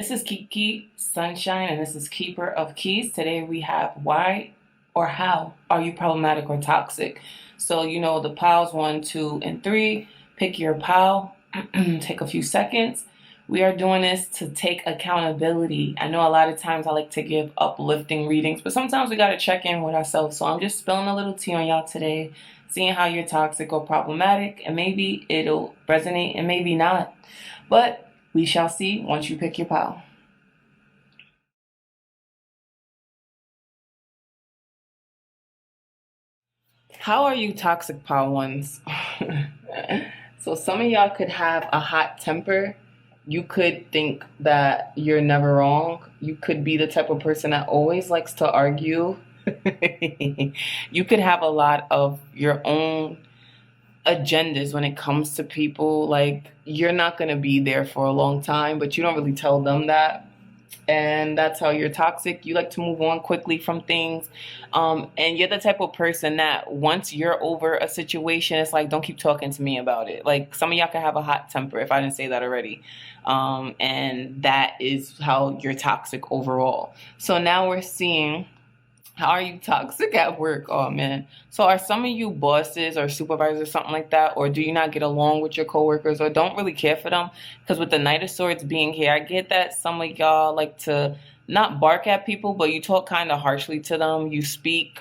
This is Kiki Sunshine, and this is Keeper of Keys. Today we have why or how are you problematic or toxic? So, the piles 1, 2, and 3. Pick your pile, take a few seconds. We are doing this to take accountability. I know a lot of times I like to give uplifting readings, but sometimes we got to check in with ourselves. So I'm just spilling a little tea on y'all today, seeing how you're toxic or problematic, and maybe it'll resonate and maybe not. But we shall see once you pick your pile. How are you toxic, pile ones? So some of y'all could have a hot temper. You could think that you're never wrong. You could be the type of person that always likes to argue. You could have a lot of your own agendas when it comes to people. Like, you're not going to be there for a long time, but you don't really tell them that. And that's how you're toxic. You like to move on quickly from things. And you're the type of person that once you're over a situation, it's like, don't keep talking to me about it. Like, some of y'all can have a hot temper, if I didn't say that already. And that is how you're toxic overall. So now we're seeing, how are you toxic at work? Oh, man. So are some of you bosses or supervisors or something like that? Or do you not get along with your coworkers or don't really care for them? Because with the Knight of Swords being here, I get that some of y'all like to not bark at people, but you talk kind of harshly to them. You speak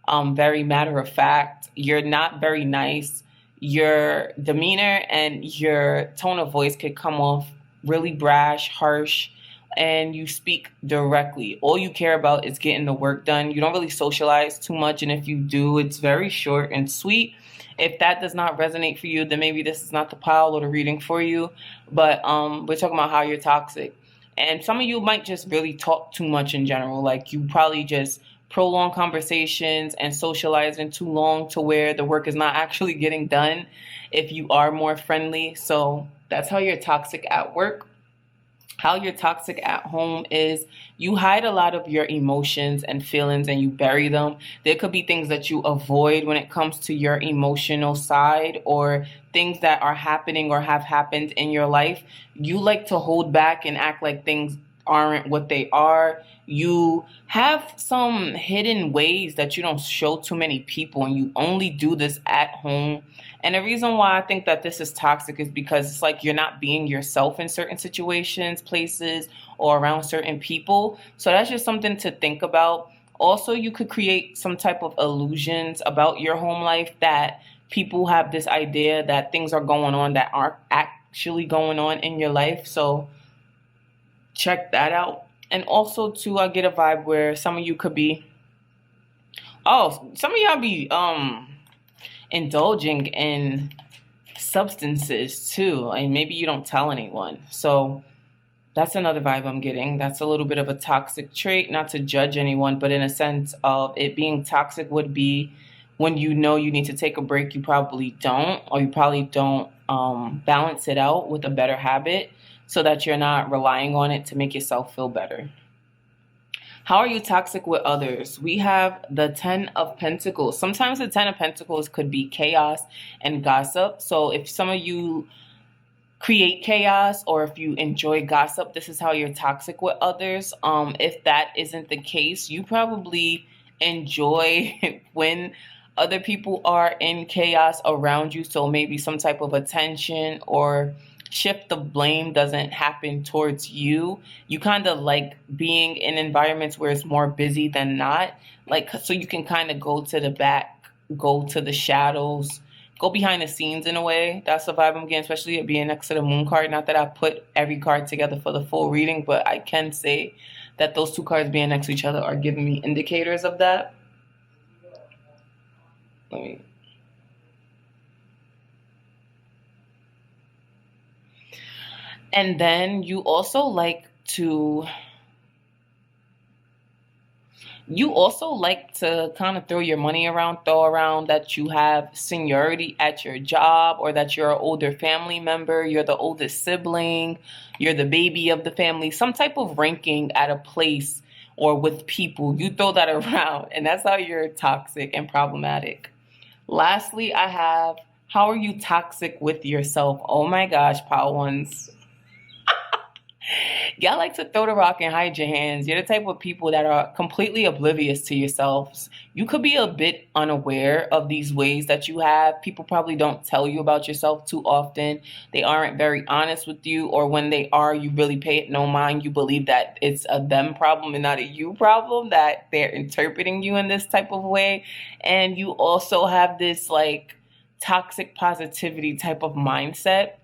very matter of fact. You're not very nice. Your demeanor and your tone of voice could come off really brash, harsh, and you speak directly. All you care about is getting the work done. You don't really socialize too much, and if you do, it's very short and sweet. If that does not resonate for you, then maybe this is not the pile or the reading for you. But we're talking about how you're toxic. And some of you might just really talk too much in general. Like, you probably just prolong conversations and socializing too long to where the work is not actually getting done if you are more friendly. So that's how you're toxic at work. How you're toxic at home is you hide a lot of your emotions and feelings and you bury them. There could be things that you avoid when it comes to your emotional side or things that are happening or have happened in your life. You like to hold back and act like things aren't what they are. You have some hidden ways that you don't show too many people, and you only do this at home. And the reason why I think that this is toxic is because it's like you're not being yourself in certain situations, places, or around certain people. So that's just something to think about. Also, you could create some type of illusions about your home life that people have this idea that things are going on that aren't actually going on in your life. So check that out. And also, too, I get a vibe where some of you could be, some of y'all be indulging in substances too, and maybe you don't tell anyone. So that's another vibe I'm getting. That's a little bit of a toxic trait, not to judge anyone, but in a sense of it being toxic would be when you know you need to take a break, you probably don't, or you probably don't balance it out with a better habit so that you're not relying on it to make yourself feel better. How are you toxic with others? We have the 10 of Pentacles. Sometimes the 10 of Pentacles could be chaos and gossip. So if some of you create chaos or if you enjoy gossip, this is how you're toxic with others. If that isn't the case, you probably enjoy when other people are in chaos around you. So maybe some type of attention or shift of blame doesn't happen towards you. You kind of like being in environments where it's more busy than not. Like, so you can kind of go to the back, go to the shadows, go behind the scenes in a way. That's the vibe I'm getting, especially it being next to the moon card. Not that I put every card together for the full reading, but I can say that those two cards being next to each other are giving me indicators of that. And then you also like to kind of throw your money around, throw around that you have seniority at your job or that you're an older family member, you're the oldest sibling, you're the baby of the family, some type of ranking at a place or with people. You throw that around, and that's how you're toxic and problematic. Lastly, I have, how are you toxic with yourself? Oh my gosh, pile ones. Y'all like to throw the rock and hide your hands. You're the type of people that are completely oblivious to yourselves. You could be a bit unaware of these ways that you have. People probably don't tell you about yourself too often. They aren't very honest with you, or when they are, you really pay it no mind. You believe that it's a them problem and not a you problem, that they're interpreting you in this type of way. And you also have this like toxic positivity type of mindset.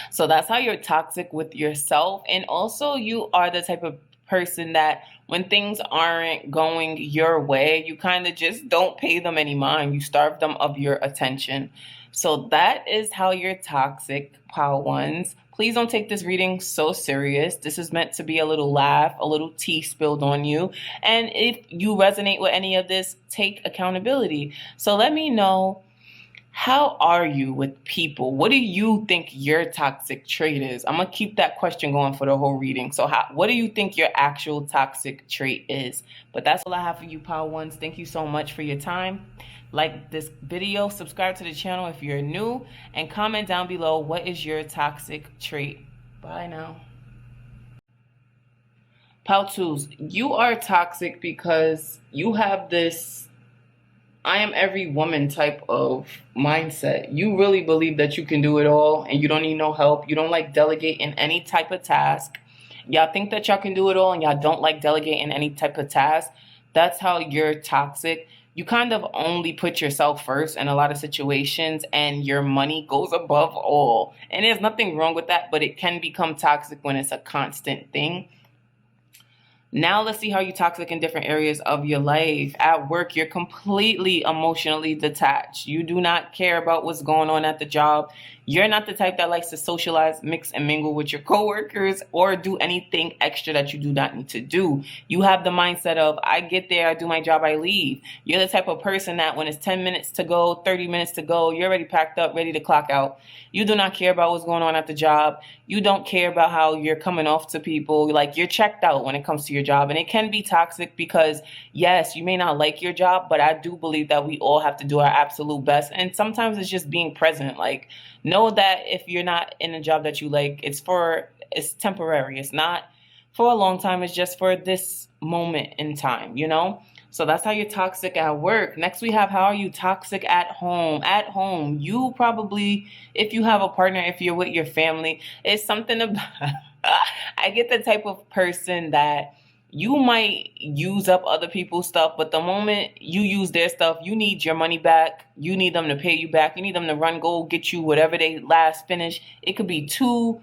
So that's how you're toxic with yourself. And also, you are the type of person that when things aren't going your way, you kind of just don't pay them any mind. You starve them of your attention. So that is how you're toxic, pile ones. Please don't take this reading so serious. This is meant to be a little laugh, a little tea spilled on you. And if you resonate with any of this, take accountability. So let me know, how are you with people? What do you think your toxic trait is? I'm going to keep that question going for the whole reading. So what do you think your actual toxic trait is? But that's all I have for you, Power Ones. Thank you so much for your time. Like this video, subscribe to the channel if you're new, and comment down below, what is your toxic trait? Bye now. Power Twos, you are toxic because you have this I am every woman type of mindset. You really believe that you can do it all and you don't need no help. You don't like delegating any type of task. Y'all think that y'all can do it all and y'all don't like delegating any type of task. That's how you're toxic. You kind of only put yourself first in a lot of situations, and your money goes above all. And there's nothing wrong with that, but it can become toxic when it's a constant thing. Now let's see how you're toxic in different areas of your life. At work, you're completely emotionally detached. You do not care about what's going on at the job. You're not the type that likes to socialize, mix, and mingle with your coworkers, or do anything extra that you do not need to do. You have the mindset of, I get there, I do my job, I leave. You're the type of person that when it's 10 minutes to go, 30 minutes to go, you're already packed up, ready to clock out. You do not care about what's going on at the job. You don't care about how you're coming off to people. Like, you're checked out when it comes to your job. And it can be toxic because, yes, you may not like your job, but I do believe that we all have to do our absolute best. And sometimes it's just being present. Like, know that if you're not in a job that you like, it's temporary. It's not for a long time. It's just for this moment in time, you know? So that's how you're toxic at work. Next, we have, how are you toxic at home? At home, you probably, if you have a partner, if you're with your family, it's something about, I get the type of person that you might use up other people's stuff, but the moment you use their stuff, you need your money back. You need them to pay you back. You need them to go get you whatever they last finished. It could be 2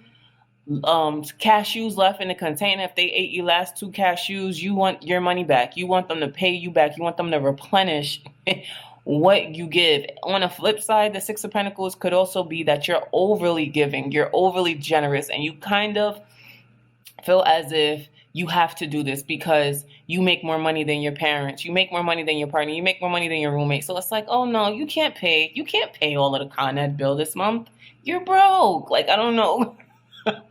cashews left in the container. If they ate your last 2 cashews, you want your money back. You want them to pay you back. You want them to replenish what you give. On the flip side, the 6 of Pentacles could also be that you're overly giving. You're overly generous, and you kind of feel as if you have to do this because you make more money than your parents. You make more money than your partner. You make more money than your roommate. So it's like, oh no, you can't pay all of the Con Ed bill this month. You're broke. Like, I don't know.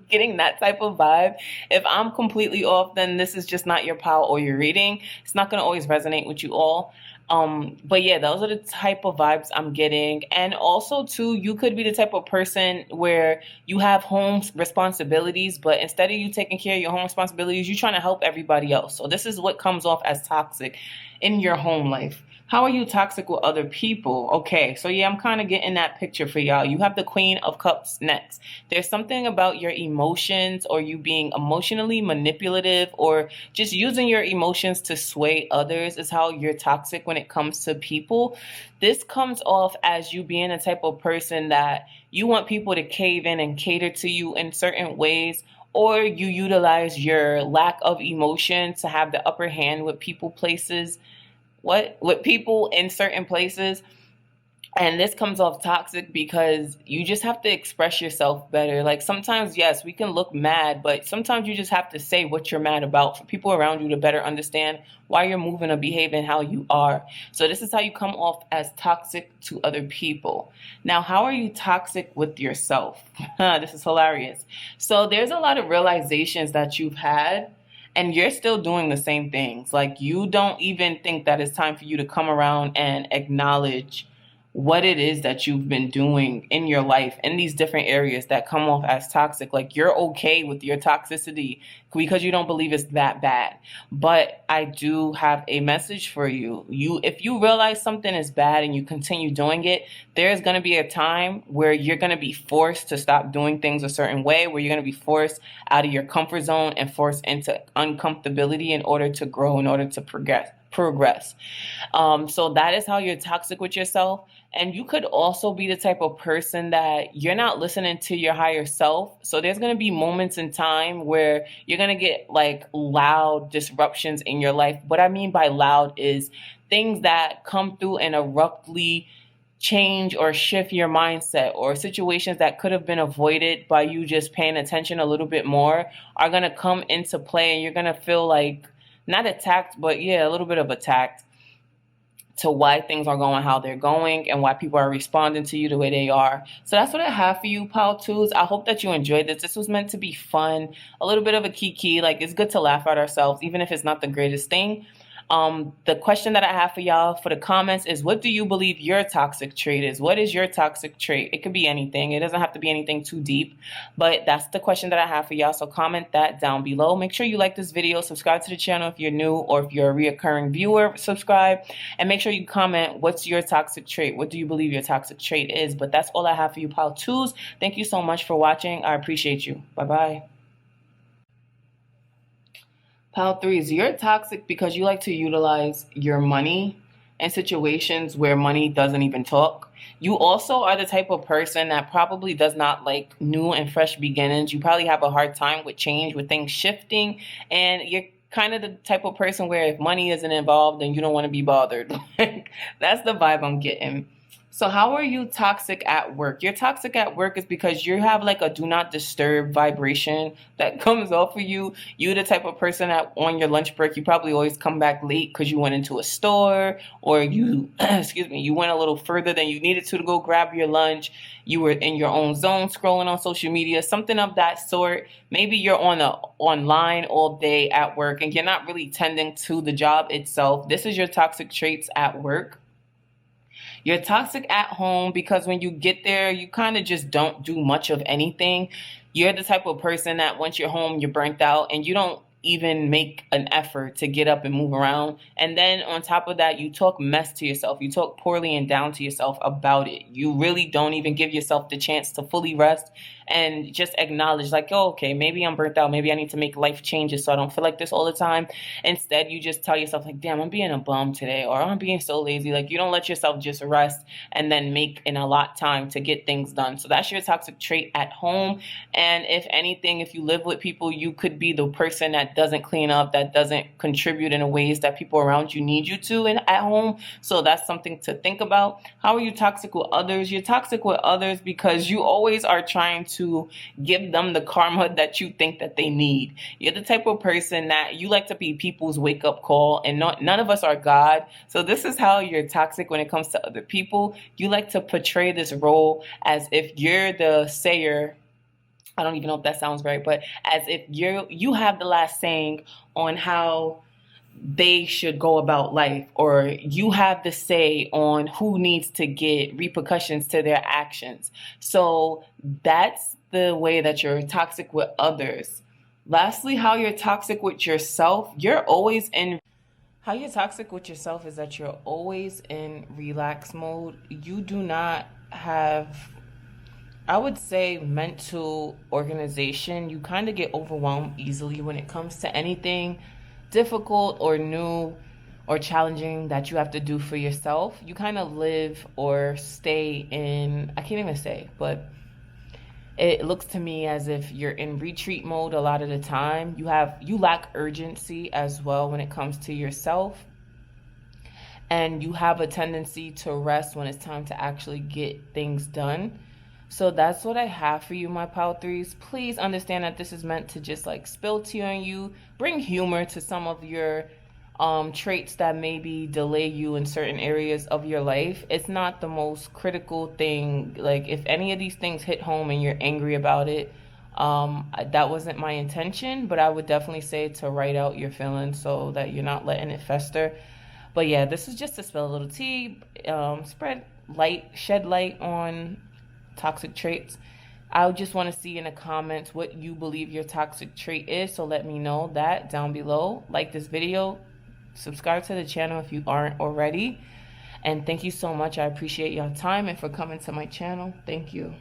Getting that type of vibe. If I'm completely off, then this is just not your pile or your reading. It's not going to always resonate with you all. But yeah, those are the type of vibes I'm getting. And also too, you could be the type of person where you have home responsibilities, but instead of you taking care of your home responsibilities, you're trying to help everybody else. So this is what comes off as toxic in your home life. How are you toxic with other people? Okay, so yeah, I'm kind of getting that picture for y'all. You have the Queen of Cups next. There's something about your emotions, or you being emotionally manipulative, or just using your emotions to sway others is how you're toxic when it comes to people. This comes off as you being a type of person that you want people to cave in and cater to you in certain ways, or you utilize your lack of emotion to have the upper hand with people, places, with people in certain places. And this comes off toxic because you just have to express yourself better. Like, sometimes, yes, we can look mad, but sometimes you just have to say what you're mad about for people around you to better understand why you're moving or behaving how you are. So this is how you come off as toxic to other people. Now, how are you toxic with yourself? This is hilarious. So there's a lot of realizations that you've had, and you're still doing the same things. Like, you don't even think that it's time for you to come around and acknowledge what it is that you've been doing in your life in these different areas that come off as toxic. Like, you're okay with your toxicity because you don't believe it's that bad. But I do have a message for you. If you realize something is bad and you continue doing it, there's going to be a time where you're going to be forced to stop doing things a certain way, where you're going to be forced out of your comfort zone and forced into uncomfortability in order to grow, in order to progress. So that is how you're toxic with yourself. And you could also be the type of person that you're not listening to your higher self. So there's going to be moments in time where you're going to get like loud disruptions in your life. What I mean by loud is things that come through and abruptly change or shift your mindset, or situations that could have been avoided by you just paying attention a little bit more are going to come into play, and you're going to feel like not attacked, but yeah, a little bit of attacked to why things are going how they're going and why people are responding to you the way they are. So that's what I have for you, Pal Twos. I hope that you enjoyed this. This was meant to be fun, a little bit of a kiki. Like, it's good to laugh at ourselves, even if it's not the greatest thing. The question that I have for y'all for the comments is, what do you believe your toxic trait is? What is your toxic trait? It could be anything. It doesn't have to be anything too deep, but that's the question that I have for y'all. So comment that down below. Make sure you like this video, subscribe to the channel if you're new, or if you're a reoccurring viewer, subscribe, and make sure you comment, what's your toxic trait? What do you believe your toxic trait is? But that's all I have for you, Pal Twos. Thank you so much for watching. I appreciate you. Bye-bye. Pile threes, you're toxic because you like to utilize your money in situations where money doesn't even talk. You also are the type of person that probably does not like new and fresh beginnings. You probably have a hard time with change, with things shifting, and you're kind of the type of person where if money isn't involved, then you don't want to be bothered. That's the vibe I'm getting. So how are you toxic at work? You're toxic at work is because you have like a do not disturb vibration that comes off of you. You're the type of person that on your lunch break, you probably always come back late because you went into a store, or you, you went a little further than you needed to go grab your lunch. You were in your own zone scrolling on social media, something of that sort. Maybe you're online all day at work and you're not really tending to the job itself. This is your toxic traits at work. You're toxic at home because when you get there, you kind of just don't do much of anything. You're the type of person that once you're home, you're burnt out and you don't even make an effort to get up and move around. And then on top of that, you talk mess to yourself. You talk poorly and down to yourself about it. You really don't even give yourself the chance to fully rest and just acknowledge like, oh, okay, maybe I'm burnt out. Maybe I need to make life changes so I don't feel like this all the time. Instead, you just tell yourself like, damn, I'm being a bum today, or I'm being so lazy. Like, you don't let yourself just rest and then make in a lot time to get things done. So that's your toxic trait at home. And if anything, if you live with people, you could be the person that doesn't clean up, that doesn't contribute in the ways that people around you need you to at home. So that's something to think about. How are you toxic with others? You're toxic with others because you always are trying to give them the karma that you think that they need. You're the type of person that you like to be people's wake-up call, and none of us are God. So this is how you're toxic when it comes to other people. You like to portray this role as if you're the sayer. I don't even know if that sounds right, but as if you have the last saying on how they should go about life, or you have the say on who needs to get repercussions to their actions. So that's the way that you're toxic with others. Lastly, how you're toxic with yourself. How you're toxic with yourself is that you're always in relax mode. You do not have, I would say, mental organization. You kind of get overwhelmed easily when it comes to anything difficult or new or challenging that you have to do for yourself. You kind of live or stay in, I can't even say, but it looks to me as if you're in retreat mode a lot of the time. You lack urgency as well when it comes to yourself. And you have a tendency to rest when it's time to actually get things done. So that's what I have for you, my Pile Threes. Please understand that this is meant to just like spill tea on you, bring humor to some of your traits that maybe delay you in certain areas of your life. It's not the most critical thing. Like, if any of these things hit home and you're angry about it, that wasn't my intention, but I would definitely say to write out your feelings so that you're not letting it fester. But yeah, this is just to spill a little tea, shed light on toxic traits. I just want to see in the comments what you believe your toxic trait is. So let me know that down below. Like this video, subscribe to the channel if you aren't already. And thank you so much. I appreciate your time and for coming to my channel. Thank you.